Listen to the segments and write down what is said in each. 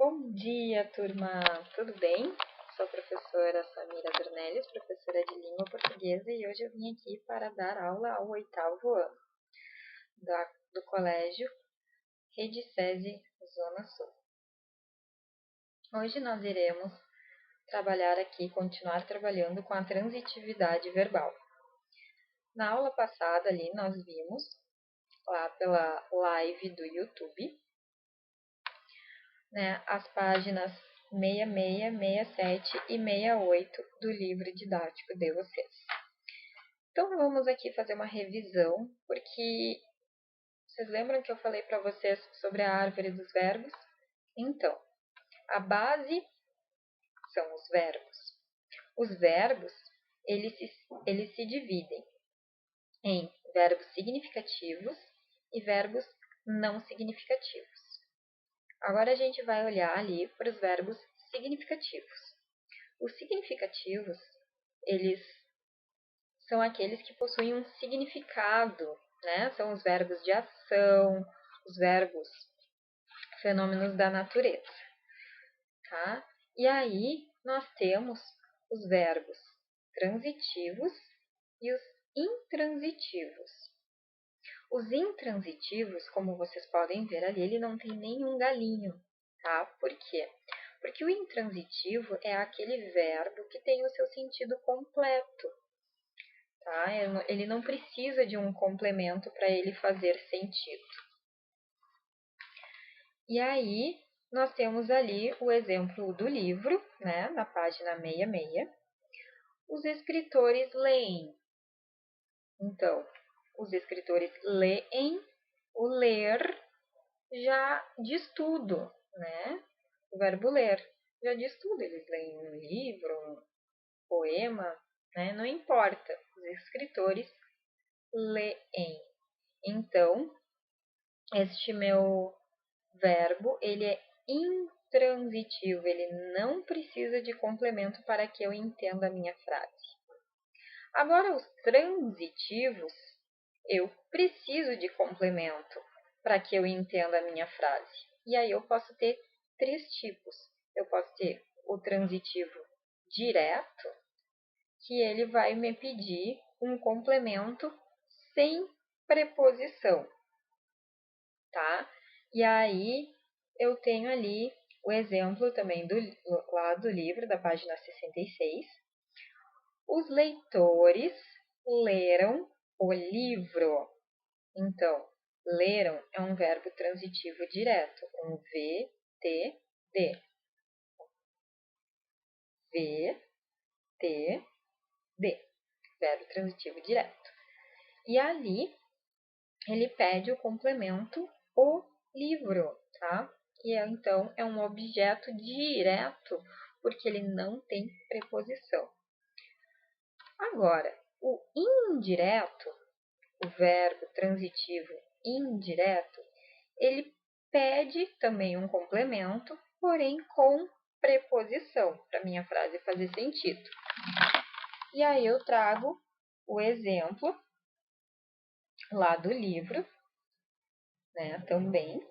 Bom dia, turma! Tudo bem? Sou a professora Samira Dornelles, professora de Língua Portuguesa, e hoje eu vim aqui para dar aula ao 8º ano do Colégio Rede SESI Zona Sul. Hoje nós iremos continuar trabalhando com a transitividade verbal. Na aula passada ali nós vimos, lá pela live do YouTube, as páginas 66, 67 e 68 do livro didático de vocês. Então, vamos aqui fazer uma revisão, porque vocês lembram que eu falei para vocês sobre a árvore dos verbos? Então, a base são os verbos. Os verbos, eles se dividem em verbos significativos e verbos não significativos. Agora a gente vai olhar ali para os verbos significativos. Os significativos, eles são aqueles que possuem um significado, São os verbos de ação, os verbos fenômenos da natureza, tá? E aí nós temos os verbos transitivos e os intransitivos. Os intransitivos, como vocês podem ver ali, ele não tem nenhum galinho, tá? Por quê? Porque o intransitivo é aquele verbo que tem o seu sentido completo, tá? Ele não precisa de um complemento para ele fazer sentido. E aí, nós temos ali o exemplo do livro, na página 66. Os escritores leem. Então, os escritores leem, o ler já diz tudo, O verbo ler já diz tudo. Eles leem um livro, um poema, Não importa. Os escritores leem. Então, este meu verbo, ele é intransitivo. Ele não precisa de complemento para que eu entenda a minha frase. Agora, os transitivos, eu preciso de complemento para que eu entenda a minha frase. E aí eu posso ter 3 tipos. Eu posso ter o transitivo direto, que ele vai me pedir um complemento sem preposição, tá? E aí eu tenho ali o exemplo também lá do livro, da página 66. Os leitores leram o livro. Então, leram é um verbo transitivo direto, um VTD. VTD, verbo transitivo direto. E ali, ele pede o complemento o livro, tá? E então é um objeto direto, porque ele não tem preposição. Agora, o indireto, o verbo transitivo indireto, ele pede também um complemento, porém com preposição, para minha frase fazer sentido. E aí eu trago o exemplo lá do livro, também.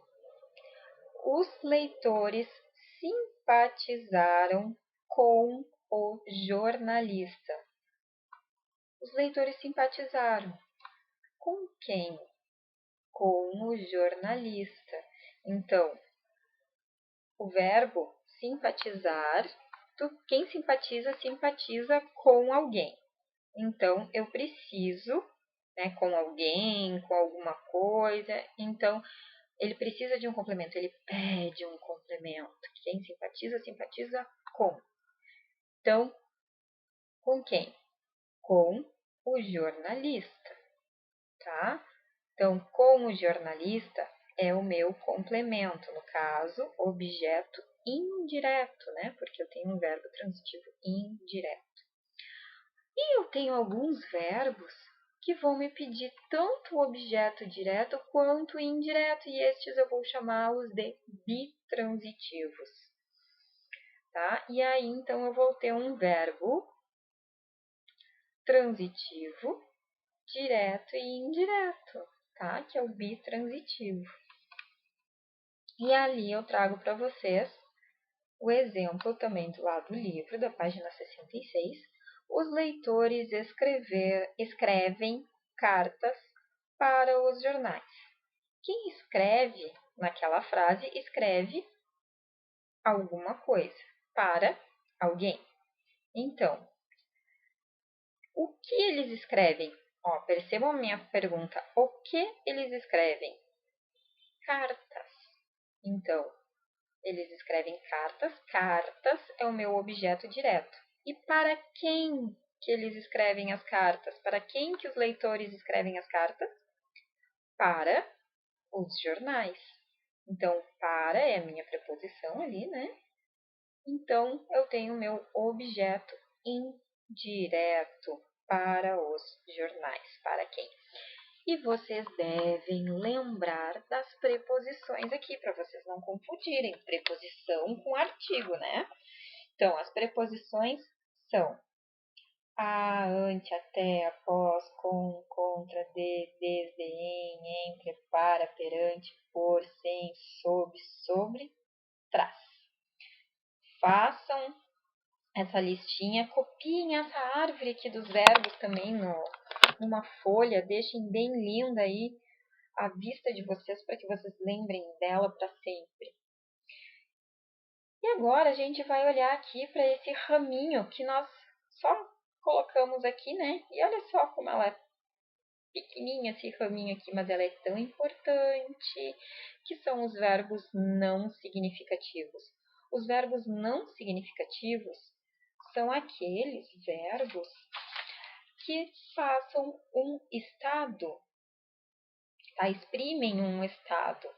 Os leitores simpatizaram com o jornalista. Os leitores simpatizaram. Com quem? Com o jornalista. Então, o verbo simpatizar, quem simpatiza, simpatiza com alguém. Então, eu preciso, com alguém, com alguma coisa. Então, ele precisa de um complemento, ele pede um complemento. Quem simpatiza, simpatiza com. Então, com quem? Com o jornalista, tá? Então, com o jornalista é o meu complemento, no caso, objeto indireto, Porque eu tenho um verbo transitivo indireto. E eu tenho alguns verbos que vão me pedir tanto o objeto direto quanto indireto, e estes eu vou chamá-los de bitransitivos, tá? E aí, então, eu vou ter um verbo transitivo, direto e indireto, tá? Que é o bitransitivo. E ali eu trago para vocês o exemplo também do lado do livro, da página 66, os leitores escrevem cartas para os jornais. Quem escreve naquela frase, escreve alguma coisa para alguém. Então, o que eles escrevem? Percebam a minha pergunta. O que eles escrevem? Cartas. Então, eles escrevem cartas. Cartas é o meu objeto direto. E para quem que eles escrevem as cartas? Para quem que os leitores escrevem as cartas? Para os jornais. Então, para é a minha preposição ali, né? Então, eu tenho o meu objeto indireto para os jornais. Para quem? E vocês devem lembrar das preposições aqui, para vocês não confundirem preposição com artigo, né? Então, as preposições são a, ante, até, após, com, contra, desde, em, entre, para, perante, por, sem, sob, sobre, trás. Façam essa listinha, copiem essa árvore aqui dos verbos também numa folha, deixem bem linda aí a vista de vocês para que vocês lembrem dela para sempre. E agora a gente vai olhar aqui para esse raminho que nós só colocamos aqui, né? E olha só como ela é pequenininha esse raminho aqui, mas ela é tão importante, que são os verbos não significativos. Os verbos não significativos são aqueles verbos que passam um estado, tá? Exprimem um estado,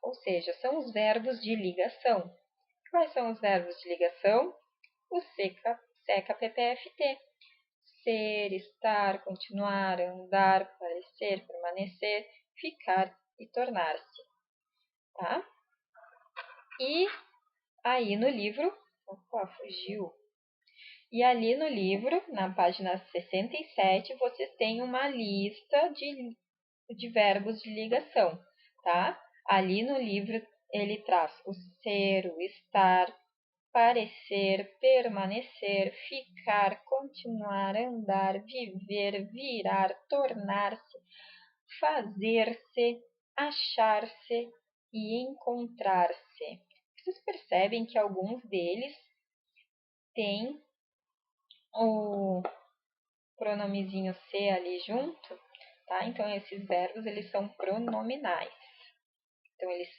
ou seja, são os verbos de ligação. Quais são os verbos de ligação? O seca, PPFT. Ser, estar, continuar, andar, parecer, permanecer, ficar e tornar-se, tá? E aí no livro, fugiu. E ali no livro, na página 67, vocês têm uma lista de verbos de ligação, tá? Ali no livro ele traz o ser, o estar, parecer, permanecer, ficar, continuar, andar, viver, virar, tornar-se, fazer-se, achar-se e encontrar-se. Vocês percebem que alguns deles têm o pronomezinho se ali junto, tá? Então, esses verbos, eles são pronominais. Então, eles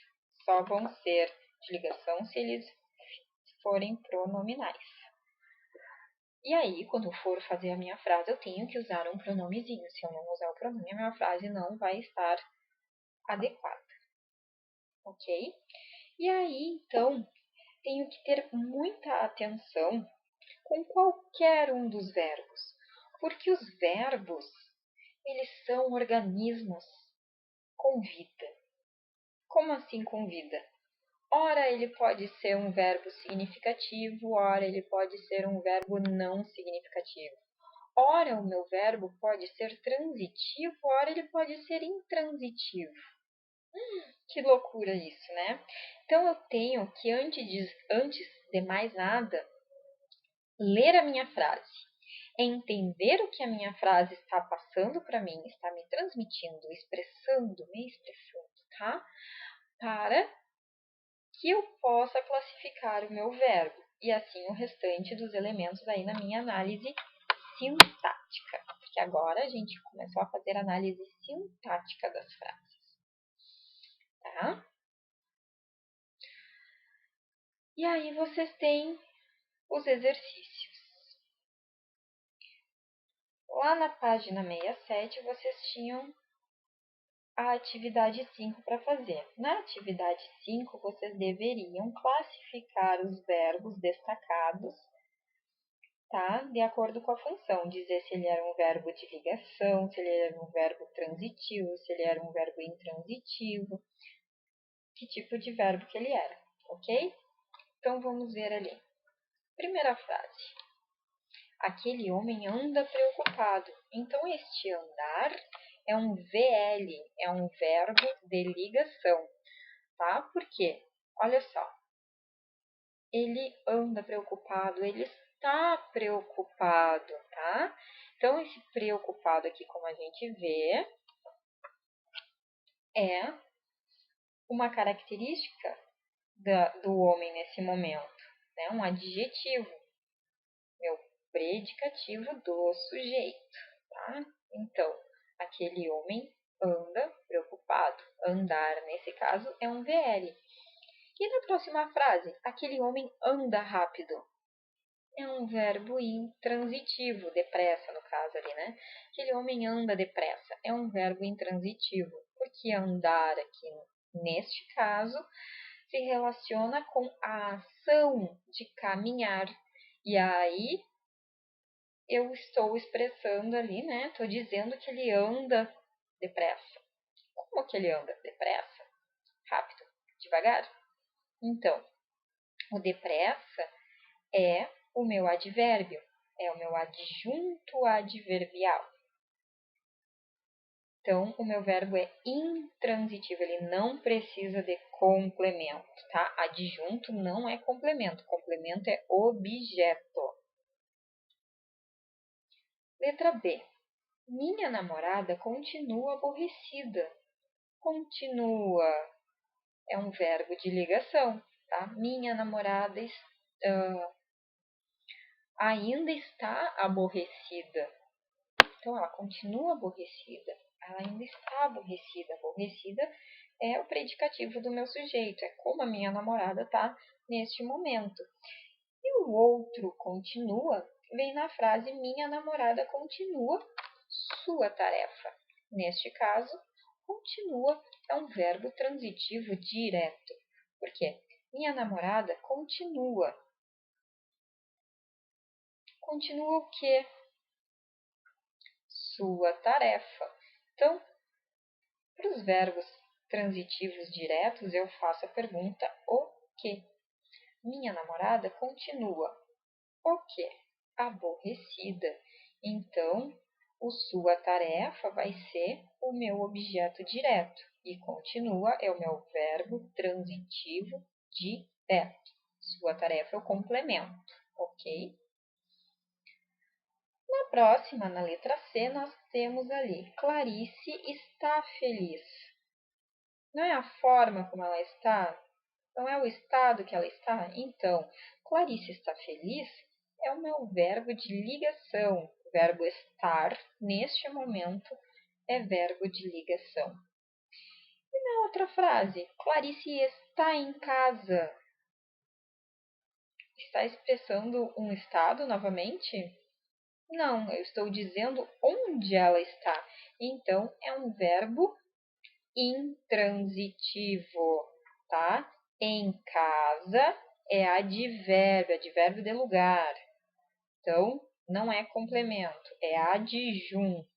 só vão ser de ligação se eles forem pronominais. E aí, quando eu for fazer a minha frase, eu tenho que usar um pronomezinho. Se eu não usar o pronome, a minha frase não vai estar adequada. Ok? E aí, então, tenho que ter muita atenção com qualquer um dos verbos. Porque os verbos, eles são organismos com vida. Como assim com vida? Ora, ele pode ser um verbo significativo, ora, ele pode ser um verbo não significativo. Ora, o meu verbo pode ser transitivo, ora, ele pode ser intransitivo. Que loucura isso, né? Então, eu tenho que, antes de mais nada, ler a minha frase, entender o que a minha frase está passando para mim, está me transmitindo, me expressando, tá? Para que eu possa classificar o meu verbo e assim o restante dos elementos aí na minha análise sintática. Porque agora a gente começou a fazer análise sintática das frases, tá? E aí vocês têm os exercícios. Lá na página 67, vocês tinham a atividade 5 para fazer. Na atividade 5, vocês deveriam classificar os verbos destacados, tá? De acordo com a função. Dizer se ele era um verbo de ligação, se ele era um verbo transitivo, se ele era um verbo intransitivo, que tipo de verbo que ele era, ok? Então, vamos ver ali. Primeira frase. Aquele homem anda preocupado. Então, este andar é um VL, é um verbo de ligação, tá? Por quê? Olha só. ele anda preocupado, ele está preocupado, tá? Então, esse preocupado aqui, como a gente vê, é uma característica do homem nesse momento, né? Um adjetivo, meu predicativo do sujeito, tá? Então, aquele homem anda preocupado. Andar, nesse caso, é um VL. E na próxima frase, aquele homem anda rápido. É um verbo intransitivo, depressa no caso ali, né? Aquele homem anda depressa. É um verbo intransitivo, porque andar aqui, neste caso, se relaciona com a ação de caminhar. E aí, eu estou expressando ali, né? Estou dizendo que ele anda depressa. Como que ele anda depressa? Rápido, devagar? Então, o depressa é o meu advérbio, é o meu adjunto adverbial. Então, o meu verbo é intransitivo, ele não precisa de complemento, tá? Adjunto não é complemento, complemento é objeto. Letra B. Minha namorada continua aborrecida. Continua é um verbo de ligação, tá? Minha namorada ainda está aborrecida. Então, ela continua aborrecida. Ela ainda está aborrecida. Aborrecida é o predicativo do meu sujeito. É como a minha namorada está neste momento. E o outro continua vem na frase minha namorada continua sua tarefa. Neste caso, continua é um verbo transitivo direto. Por quê? Minha namorada continua. Continua o quê? Sua tarefa. Então, para os verbos transitivos diretos, eu faço a pergunta o quê? Minha namorada continua o quê? Aborrecida. Então, o sua tarefa vai ser o meu objeto direto. E continua é o meu verbo transitivo direto. Sua tarefa é o complemento, ok? Na próxima, na letra C, nós temos ali, Clarice está feliz. Não é a forma como ela está? Não é o estado que ela está? Então, Clarice está feliz é o meu verbo de ligação. O verbo estar, neste momento, é verbo de ligação. E na outra frase, Clarice está em casa. Está expressando um estado novamente? Não, eu estou dizendo onde ela está. Então, é um verbo intransitivo, tá? Em casa é advérbio, advérbio de lugar. Então, não é complemento, é adjunto.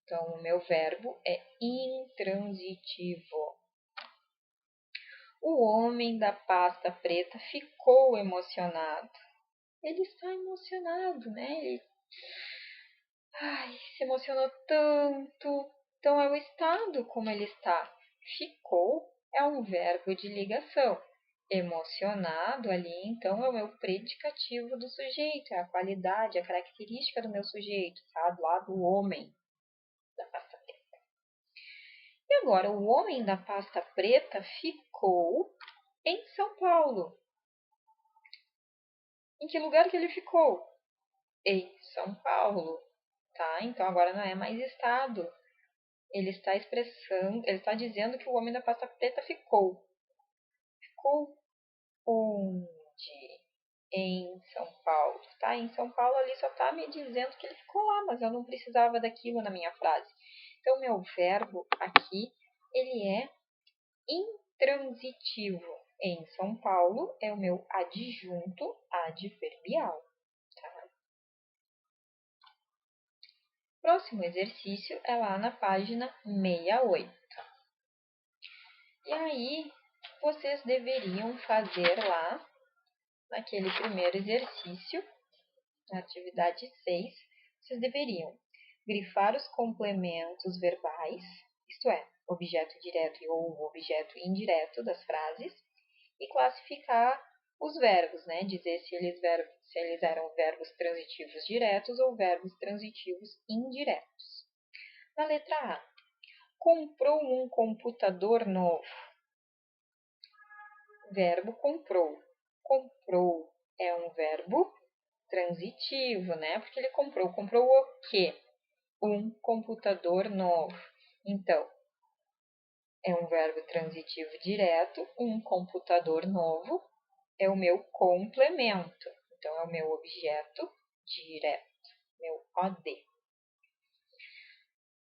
Então, o meu verbo é intransitivo. O homem da pasta preta ficou emocionado. Ele está emocionado, né? Ele se emocionou tanto. Então, é o estado como ele está. Ficou é um verbo de ligação. Emocionado ali, então, é o meu predicativo do sujeito. É a qualidade, a característica do meu sujeito, tá? Do lado do homem da pasta preta. E agora, o homem da pasta preta ficou em São Paulo. Em que lugar que ele ficou? Em São Paulo, tá? Então, agora não é mais estado. Ele está expressando, ele está dizendo que o homem da pasta preta ficou. Ficou onde? Em São Paulo, tá? Em São Paulo ali só está me dizendo que ele ficou lá, mas eu não precisava daquilo na minha frase. Então, meu verbo aqui, ele é intransitivo. Em São Paulo é o meu adjunto adverbial. Tá? Próximo exercício é lá na página 68. E aí, vocês deveriam fazer lá, naquele primeiro exercício, na atividade 6, vocês deveriam grifar os complementos verbais, isto é, objeto direto ou objeto indireto das frases, e classificar os verbos, né? Dizer se eles eram verbos transitivos diretos ou verbos transitivos indiretos. Na letra A, comprou um computador novo. Verbo comprou. Comprou é um verbo transitivo, né? Porque ele comprou. Comprou o quê? Um computador novo. Então, é um verbo transitivo direto. Um computador novo é o meu complemento. Então, é o meu objeto direto, meu OD.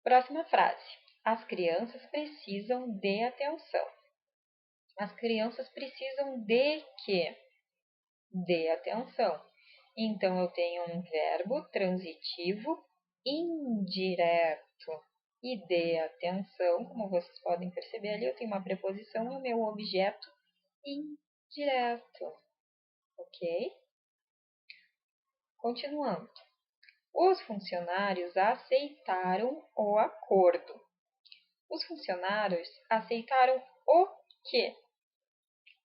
Próxima frase. As crianças precisam de atenção. As crianças precisam de quê? De atenção. Então, eu tenho um verbo transitivo indireto. E de atenção, como vocês podem perceber ali, eu tenho uma preposição e o meu objeto indireto. Ok? Continuando. Os funcionários aceitaram o acordo. Os funcionários aceitaram o quê?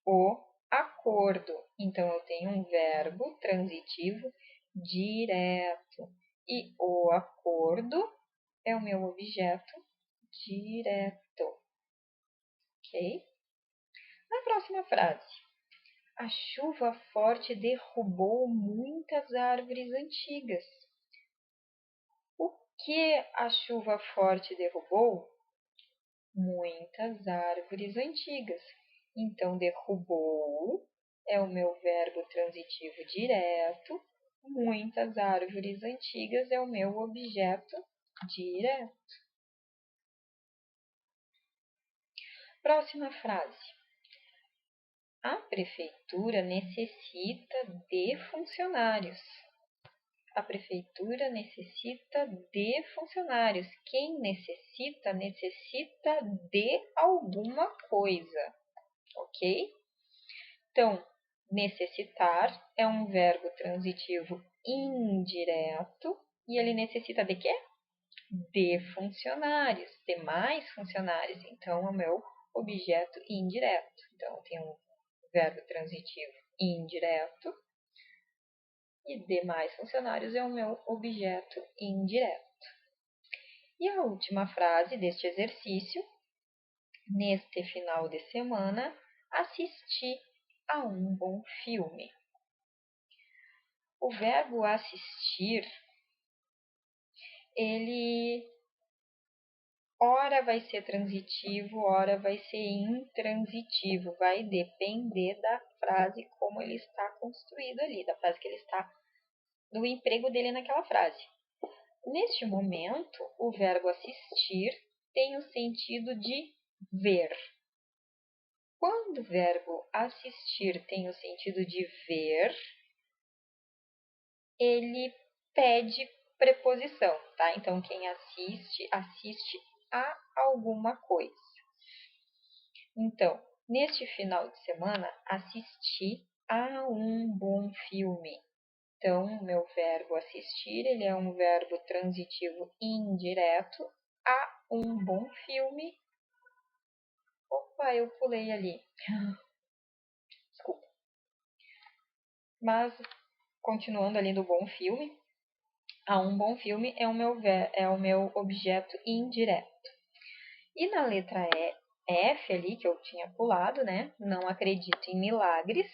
O acordo. Então, eu tenho um verbo transitivo direto. E o acordo é o meu objeto direto. Ok? Na próxima frase. A chuva forte derrubou muitas árvores antigas. O que a chuva forte derrubou? Muitas árvores antigas. Então, derrubou é o meu verbo transitivo direto. Muitas árvores antigas é o meu objeto direto. Próxima frase. A prefeitura necessita de funcionários. A prefeitura necessita de funcionários. Quem necessita, necessita de alguma coisa, ok? Então, necessitar é um verbo transitivo indireto e ele necessita de quê? De funcionários, de mais funcionários. Então, é o meu objeto indireto. Então, eu tenho um verbo transitivo indireto e demais funcionários é o meu objeto indireto. E a última frase deste exercício, neste final de semana, assisti a um bom filme. O verbo assistir, ele ora vai ser transitivo, ora vai ser intransitivo, vai depender da frase como ele está construído ali, da frase que ele está, do emprego dele naquela frase. Neste momento, o verbo assistir tem o sentido de ver. Quando o verbo assistir tem o sentido de ver, ele pede preposição, tá? Então, quem assiste, assiste a alguma coisa. Então, neste final de semana, assisti a um bom filme. Então, meu verbo assistir, ele é um verbo transitivo indireto a um bom filme. Opa, eu pulei ali. Desculpa. Mas, continuando ali do bom filme, a um bom filme é o meu objeto indireto. E na letra F ali, que eu tinha pulado, né? Não acredito em milagres,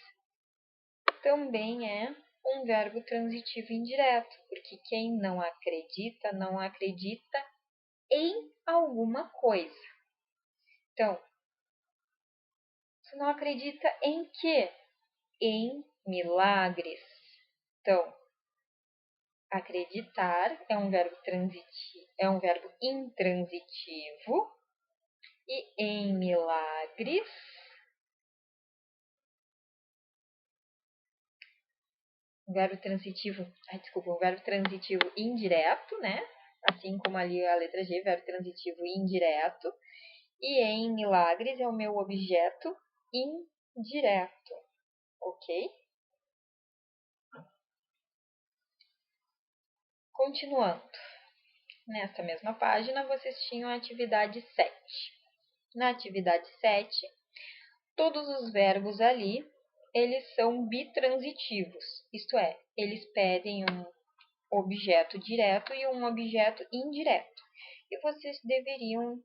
também é um verbo transitivo indireto, porque quem não acredita em alguma coisa. Então, você não acredita em quê? Em milagres. Então, acreditar é um verbo intransitivo e em milagres um verbo transitivo indireto, né? Assim como ali a letra G, verbo transitivo indireto. E em milagres é o meu objeto indireto, ok? Continuando. Nesta mesma página, vocês tinham a atividade 7. Na atividade 7, todos os verbos ali eles são bitransitivos, isto é, eles pedem um objeto direto e um objeto indireto. E vocês deveriam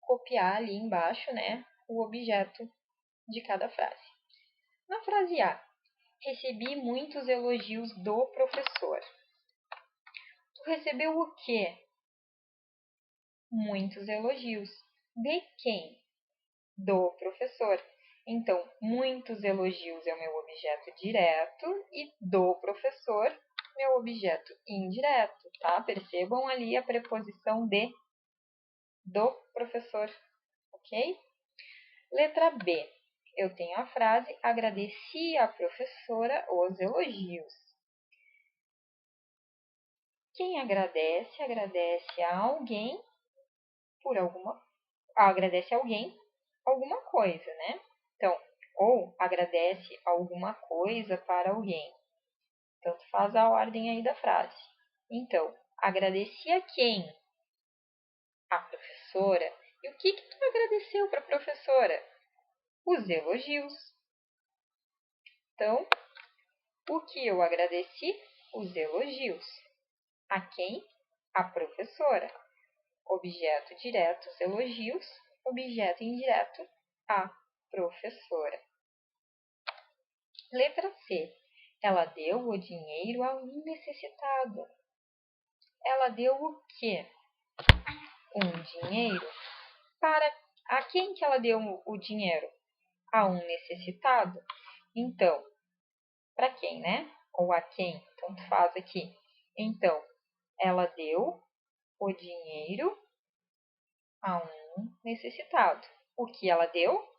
copiar ali embaixo, né, o objeto de cada frase. Na frase A, recebi muitos elogios do professor. Tu recebeu o quê? Muitos elogios. De quem? Do professor. Então, muitos elogios é o meu objeto direto e do professor, meu objeto indireto, tá? Percebam ali a preposição de do professor, ok? Letra B. Eu tenho a frase, agradeci à professora os elogios. Quem agradece, agradece a alguém por agradece a alguém alguma coisa, né? Então, ou agradece alguma coisa para alguém. Tanto faz a ordem aí da frase. Então, agradeci a quem? A professora. E o que tu agradeceu para a professora? Os elogios. Então, o que eu agradeci? Os elogios. A quem? A professora. Objeto direto, os elogios. Objeto indireto, a professora. Letra C. Ela deu o dinheiro a um necessitado. Ela deu o quê? Um dinheiro. Para a quem que ela deu o dinheiro? A um necessitado. Então, para quem, né? Ou a quem, tanto faz aqui. Então, ela deu o dinheiro a um necessitado. O que ela deu?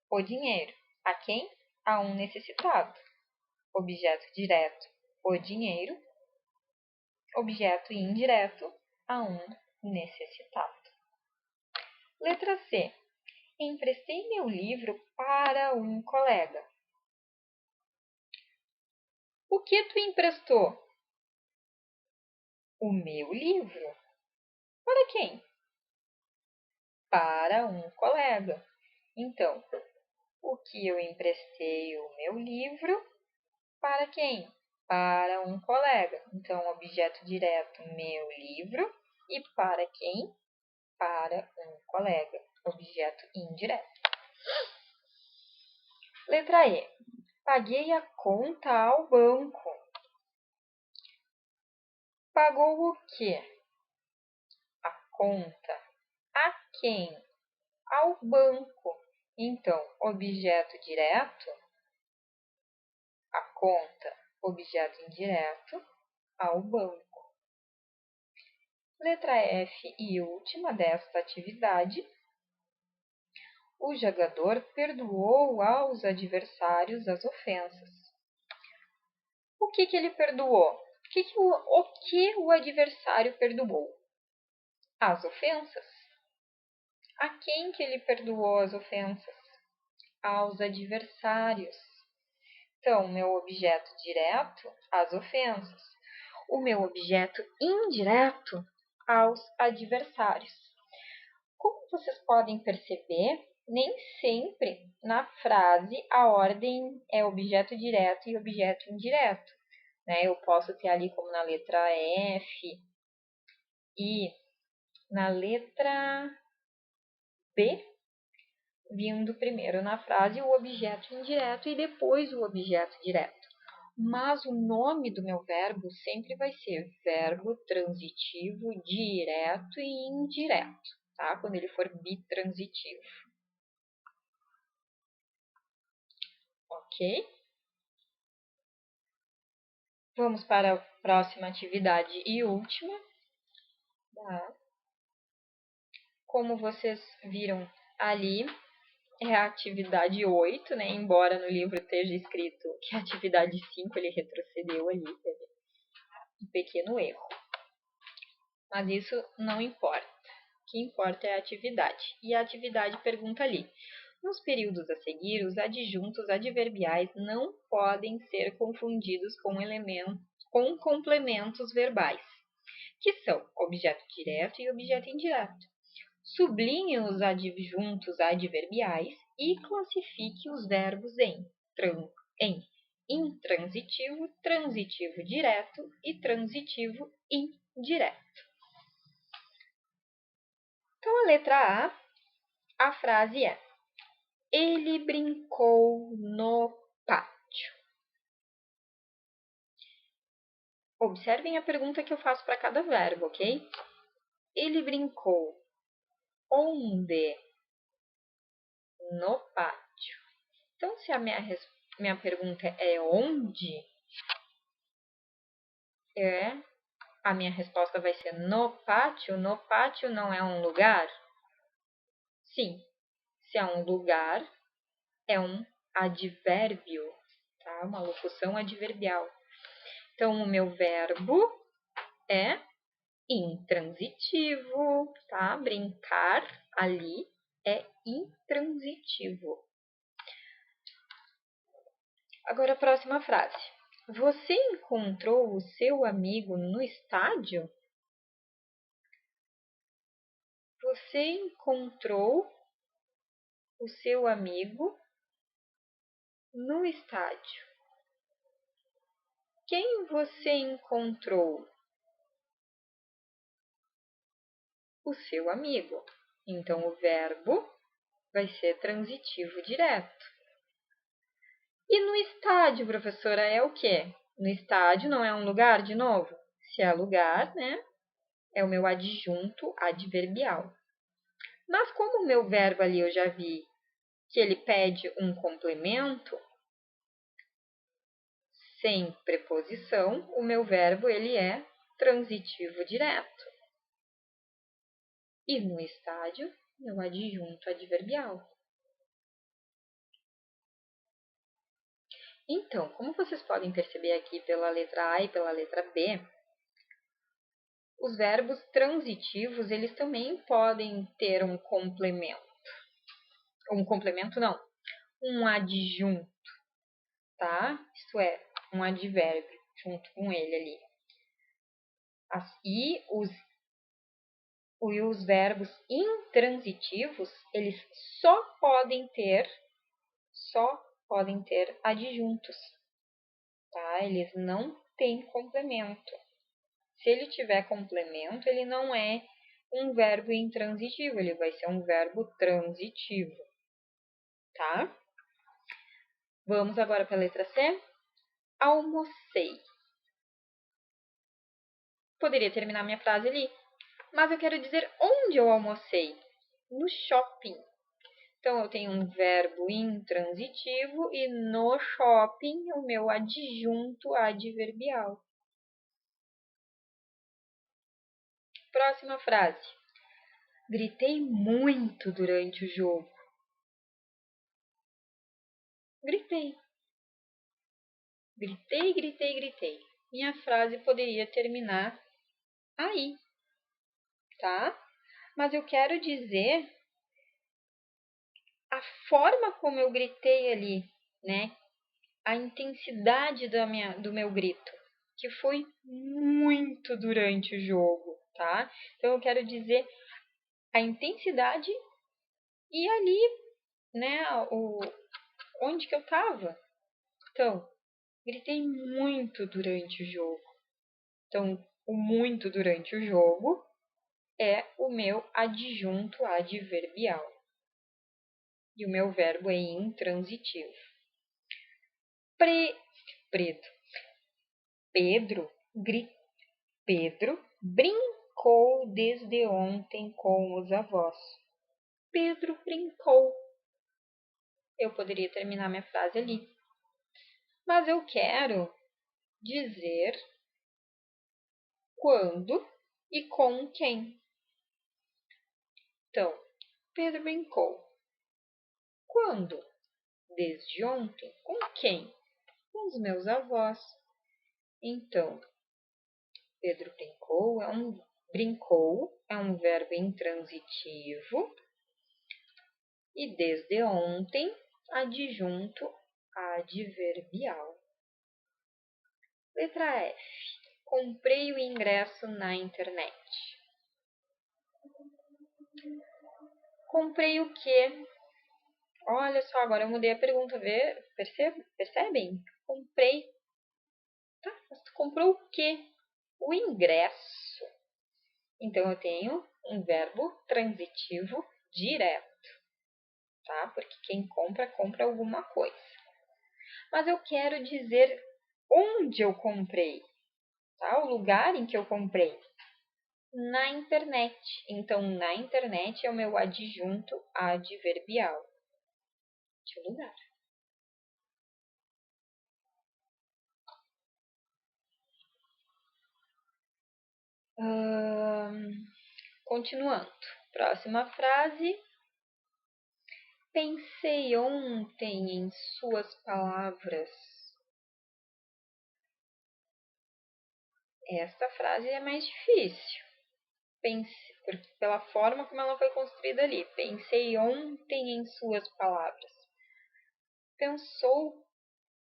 O dinheiro. A quem? A um necessitado. Objeto direto, o dinheiro. Objeto indireto, a um necessitado. Letra C. Emprestei meu livro para um colega. O que tu emprestou? O meu livro. Para quem? Para um colega. Então, o que eu emprestei o meu livro para quem? Para um colega. Então, objeto direto, meu livro. E para quem? Para um colega. Objeto indireto. Letra E. Paguei a conta ao banco. Pagou o quê? A conta. A quem? Ao banco. Então, objeto direto, a conta. Objeto indireto, ao banco. Letra F e última desta atividade. O jogador perdoou aos adversários as ofensas. O que ele perdoou? O que o adversário perdoou? As ofensas. A quem que ele perdoou as ofensas? Aos adversários. Então, meu objeto direto, as ofensas. O meu objeto indireto, aos adversários. Como vocês podem perceber, nem sempre na frase a ordem é objeto direto e objeto indireto. Né? Eu posso ter ali como na letra F e na letra B, vindo primeiro na frase o objeto indireto e depois o objeto direto. Mas o nome do meu verbo sempre vai ser verbo transitivo, direto e indireto, tá? Quando ele for bitransitivo. Ok? Vamos para a próxima atividade e última. Tá? Como vocês viram ali, é a atividade 8, né? Embora no livro esteja escrito que a atividade 5 ele retrocedeu ali, teve um pequeno erro. Mas isso não importa. O que importa é a atividade. E a atividade pergunta ali: nos períodos a seguir, os adjuntos adverbiais não podem ser confundidos com complementos verbais, que são objeto direto e objeto indireto. Sublinhe os adjuntos adverbiais e classifique os verbos em em intransitivo, transitivo direto e transitivo indireto. Então, a letra A frase é: ele brincou no pátio. Observem a pergunta que eu faço para cada verbo, ok? Ele brincou onde? No pátio. Então, se a minha pergunta é onde, a minha resposta vai ser no pátio. No pátio não é um lugar? Sim. Se é um lugar, é um advérbio, tá? Uma locução adverbial. Então, o meu verbo é intransitivo, tá? Brincar ali é intransitivo. Agora a próxima frase. Você encontrou o seu amigo no estádio? Você encontrou o seu amigo no estádio. Quem você encontrou? O seu amigo. Então, o verbo vai ser transitivo direto. E no estádio, professora, é o quê? No estádio não é um lugar, de novo? Se é lugar, né? É o meu adjunto adverbial. Mas como o meu verbo ali eu já vi que ele pede um complemento, sem preposição, o meu verbo ele é transitivo direto. E no estádio, meu adjunto adverbial. Então, como vocês podem perceber aqui pela letra A e pela letra B, os verbos transitivos, eles também podem ter um complemento. Um complemento não, um adjunto, tá? Isto é, um advérbio junto com ele ali. E os verbos intransitivos, eles só podem ter adjuntos, tá? Eles não têm complemento. Se ele tiver complemento, ele não é um verbo intransitivo, ele vai ser um verbo transitivo, tá? Vamos agora para a letra C. Almocei. Poderia terminar minha frase ali, mas eu quero dizer onde eu almocei. No shopping. Então, eu tenho um verbo intransitivo e no shopping o meu adjunto adverbial. Próxima frase. Gritei muito durante o jogo. Gritei. Gritei, gritei, gritei. Minha frase poderia terminar aí, tá? Mas eu quero dizer a forma como eu gritei ali, né? A intensidade do meu grito, que foi muito durante o jogo, tá? Então, eu quero dizer a intensidade e ali, né, onde que eu tava. Então, gritei muito durante o jogo. Então, o muito durante o jogo é o meu adjunto adverbial. E o meu verbo é intransitivo. Pedro brincou desde ontem com os avós. Pedro brincou. Eu poderia terminar minha frase ali. Mas eu quero dizer quando e com quem. Então, Pedro brincou. Quando? Desde ontem. Com quem? Com os meus avós. Então, Pedro brincou é um verbo intransitivo e desde ontem adjunto adverbial. Letra F. Comprei o ingresso na internet. Comprei o quê? Olha só, agora eu mudei a pergunta, percebem? Comprei. Tá, mas tu comprou o quê? O ingresso. Então, eu tenho um verbo transitivo direto, tá? Porque quem compra, compra alguma coisa. Mas eu quero dizer onde eu comprei, tá? O lugar em que eu comprei. Na internet. Então, na internet é o meu adjunto adverbial de lugar. Continuando. Próxima frase. Pensei ontem em suas palavras. Esta frase é mais difícil. Pela forma como ela foi construída ali. Pensei ontem em suas palavras. Pensou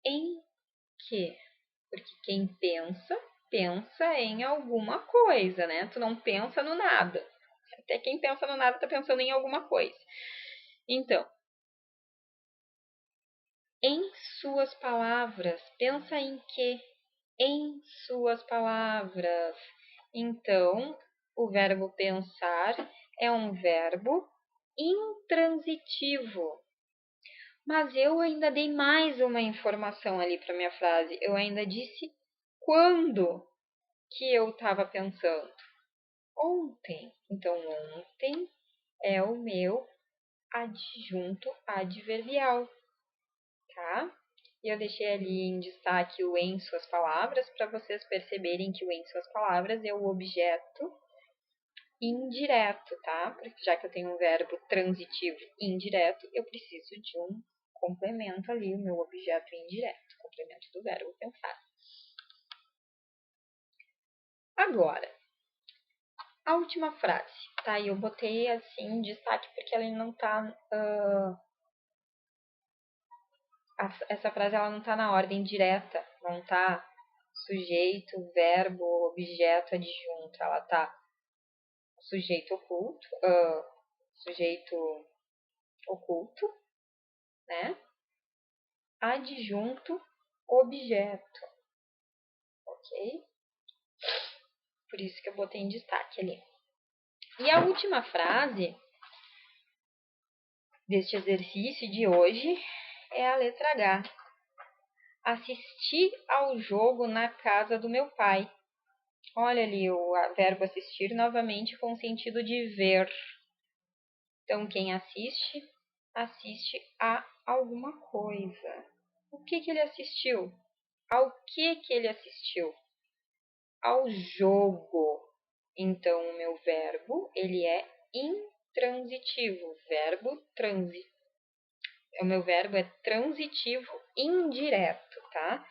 em quê? Porque quem pensa, pensa em alguma coisa, né? Tu não pensa no nada. Até quem pensa no nada tá pensando em alguma coisa. Então, em suas palavras, pensa em quê? Em suas palavras. Então, o verbo pensar é um verbo intransitivo. Mas eu ainda dei mais uma informação ali para minha frase. Eu ainda disse quando que eu estava pensando. Ontem. Então, ontem é o meu adjunto adverbial, tá? E eu deixei ali em destaque o em suas palavras para vocês perceberem que o em suas palavras é o objeto indireto, tá? Porque já que eu tenho um verbo transitivo indireto, eu preciso de um complemento ali, o meu objeto indireto, complemento do verbo pensar. Agora, a última frase, tá? E eu botei assim em destaque porque ela não tá... essa frase ela não tá na ordem direta, não tá sujeito, verbo, objeto, adjunto. Ela tá sujeito oculto, sujeito oculto, né? Adjunto, objeto, ok? Por isso que eu botei em destaque ali. E a última frase deste exercício de hoje é a letra H. Assisti ao jogo na casa do meu pai. Olha ali o verbo assistir novamente com o sentido de ver. Então, quem assiste, assiste a alguma coisa. O que ele assistiu? Ao que ele assistiu? Ao jogo. Então, o meu verbo, ele é intransitivo. O meu verbo é transitivo indireto, tá?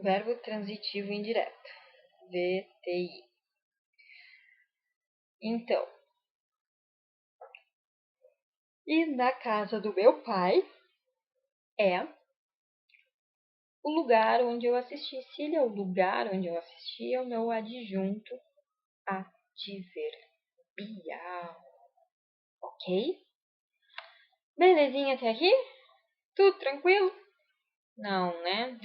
Verbo transitivo indireto. VTI. Então, e na casa do meu pai é o lugar onde eu assisti. Se ele é o lugar onde eu assisti, é o meu adjunto adverbial. Ok? Belezinha até aqui? Tudo tranquilo? Não, né?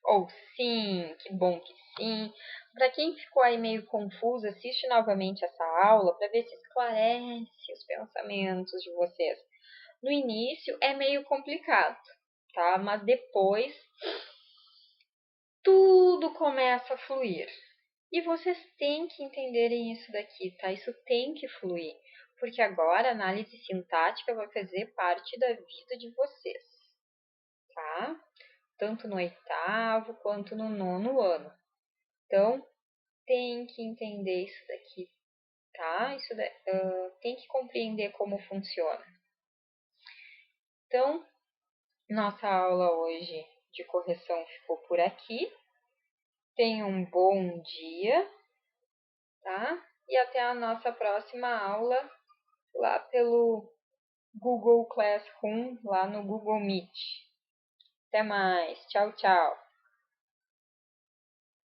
Ou sim, que bom que sim. Para quem ficou aí meio confuso, assiste novamente essa aula para ver se esclarece os pensamentos de vocês. No início é meio complicado, tá? Mas depois tudo começa a fluir. E vocês têm que entenderem isso daqui, tá? Isso tem que fluir, porque agora a análise sintática vai fazer parte da vida de vocês, tá? Tanto no 8º quanto no 9º ano. Então, tem que entender isso daqui, tá? Tem que compreender como funciona. Então, nossa aula hoje de correção ficou por aqui. Tenha um bom dia, tá? E até a nossa próxima aula lá pelo Google Classroom, lá no Google Meet. Até mais. Tchau, tchau.